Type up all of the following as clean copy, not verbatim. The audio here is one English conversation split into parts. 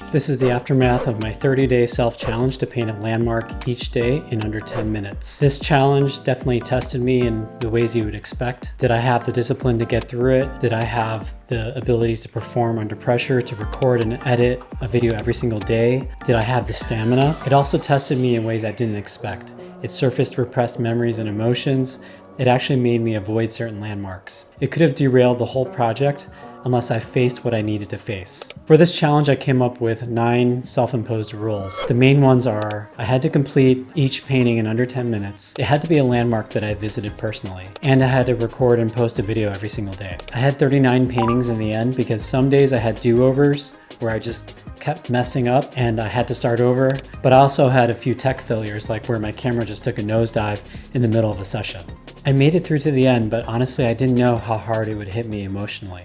This is the aftermath of my 30-day self-challenge to paint a landmark each day in under 10 minutes. This challenge definitely tested me in the ways you would expect. Did I have the discipline to get through it? Did I have the ability to perform under pressure, to record and edit a video every single day? Did I have the stamina? It also tested me in ways I didn't expect. It surfaced repressed memories and emotions. It actually made me avoid certain landmarks. It could have derailed the whole project unless I faced what I needed to face. For this challenge, I came up with 9 self-imposed rules. The main ones are, I had to complete each painting in under 10 minutes. It had to be a landmark that I visited personally. And I had to record and post a video every single day. I had 39 paintings in the end because some days I had do-overs where I just kept messing up and I had to start over. But I also had a few tech failures, like where my camera just took a nosedive in the middle of the session. I made it through to the end, but honestly, I didn't know how hard it would hit me emotionally.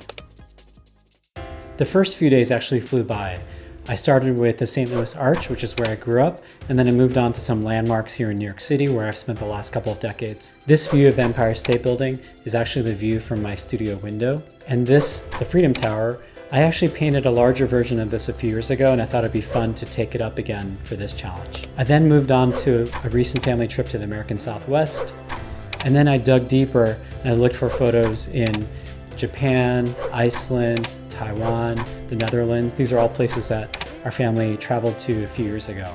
The first few days actually flew by. I started with the St. Louis Arch, which is where I grew up, and then I moved on to some landmarks here in New York City where I've spent the last couple of decades. This view of the Empire State Building is actually the view from my studio window. And this, the Freedom Tower, I actually painted a larger version of this a few years ago, and I thought it'd be fun to take it up again for this challenge. I then moved on to a recent family trip to the American Southwest, and then I dug deeper and I looked for photos in Japan, Iceland, Taiwan, the Netherlands. These are all places that our family traveled to a few years ago.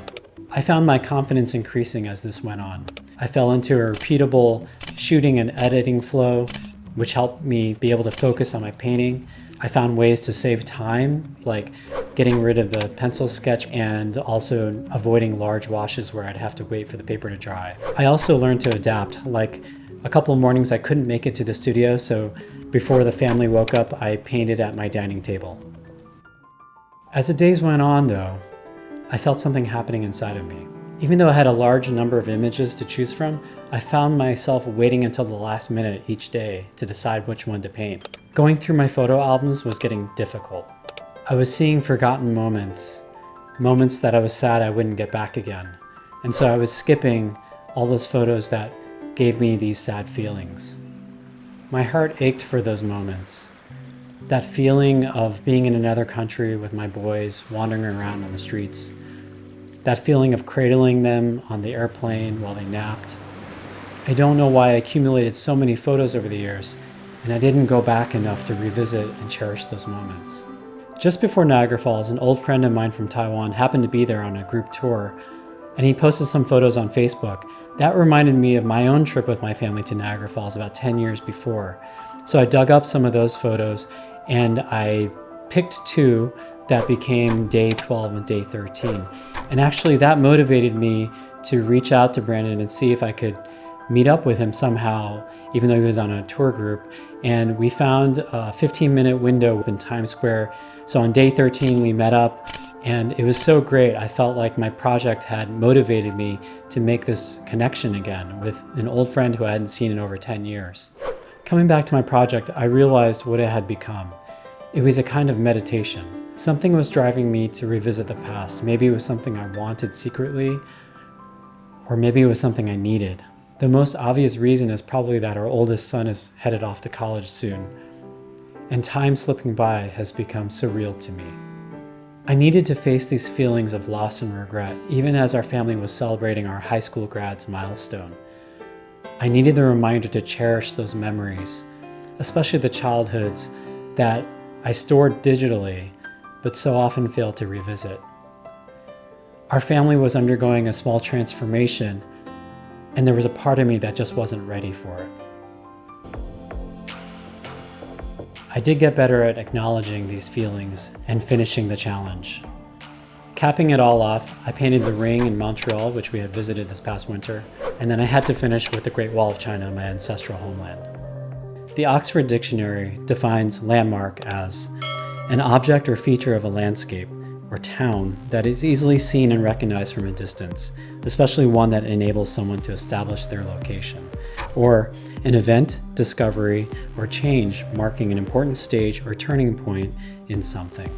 I found my confidence increasing as this went on. I fell into a repeatable shooting and editing flow, which helped me be able to focus on my painting. I found ways to save time, like getting rid of the pencil sketch and also avoiding large washes where I'd have to wait for the paper to dry. I also learned to adapt. Like a couple of mornings I couldn't make it to the studio, so before the family woke up, I painted at my dining table. As the days went on though, I felt something happening inside of me. Even though I had a large number of images to choose from, I found myself waiting until the last minute each day to decide which one to paint. Going through my photo albums was getting difficult. I was seeing forgotten moments that I was sad I wouldn't get back again. And so I was skipping all those photos that gave me these sad feelings. My heart ached for those moments. That feeling of being in another country with my boys wandering around on the streets. That feeling of cradling them on the airplane while they napped. I don't know why I accumulated so many photos over the years, and I didn't go back enough to revisit and cherish those moments. Just before Niagara Falls, an old friend of mine from Taiwan happened to be there on a group tour, and he posted some photos on Facebook. That reminded me of my own trip with my family to Niagara Falls about 10 years before. So I dug up some of those photos and I picked 2 that became day 12 and day 13. And actually that motivated me to reach out to Brandon and see if I could meet up with him somehow, even though he was on a tour group. And we found a 15-minute window in Times Square. So on day 13, we met up. And it was so great. I felt like my project had motivated me to make this connection again with an old friend who I hadn't seen in over 10 years. Coming back to my project, I realized what it had become. It was a kind of meditation. Something was driving me to revisit the past. Maybe it was something I wanted secretly, or maybe it was something I needed. The most obvious reason is probably that our oldest son is headed off to college soon, and time slipping by has become surreal to me. I needed to face these feelings of loss and regret, even as our family was celebrating our high school grad's milestone. I needed the reminder to cherish those memories, especially the childhoods that I stored digitally, but so often failed to revisit. Our family was undergoing a small transformation, and there was a part of me that just wasn't ready for it. I did get better at acknowledging these feelings and finishing the challenge. Capping it all off, I painted the Ring in Montreal, which we had visited this past winter, and then I had to finish with the Great Wall of China, my ancestral homeland. The Oxford Dictionary defines landmark as an object or feature of a landscape or town that is easily seen and recognized from a distance, especially one that enables someone to establish their location, or an event, discovery, or change marking an important stage or turning point in something.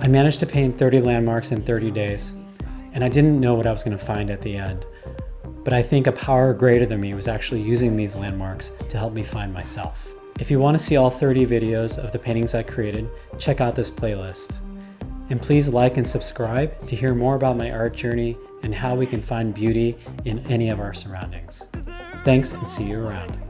I managed to paint 30 landmarks in 30 days, and I didn't know what I was going to find at the end, but I think a power greater than me was actually using these landmarks to help me find myself. If you want to see all 30 videos of the paintings I created, check out this playlist. And please like and subscribe to hear more about my art journey and how we can find beauty in any of our surroundings. Thanks, and see you around.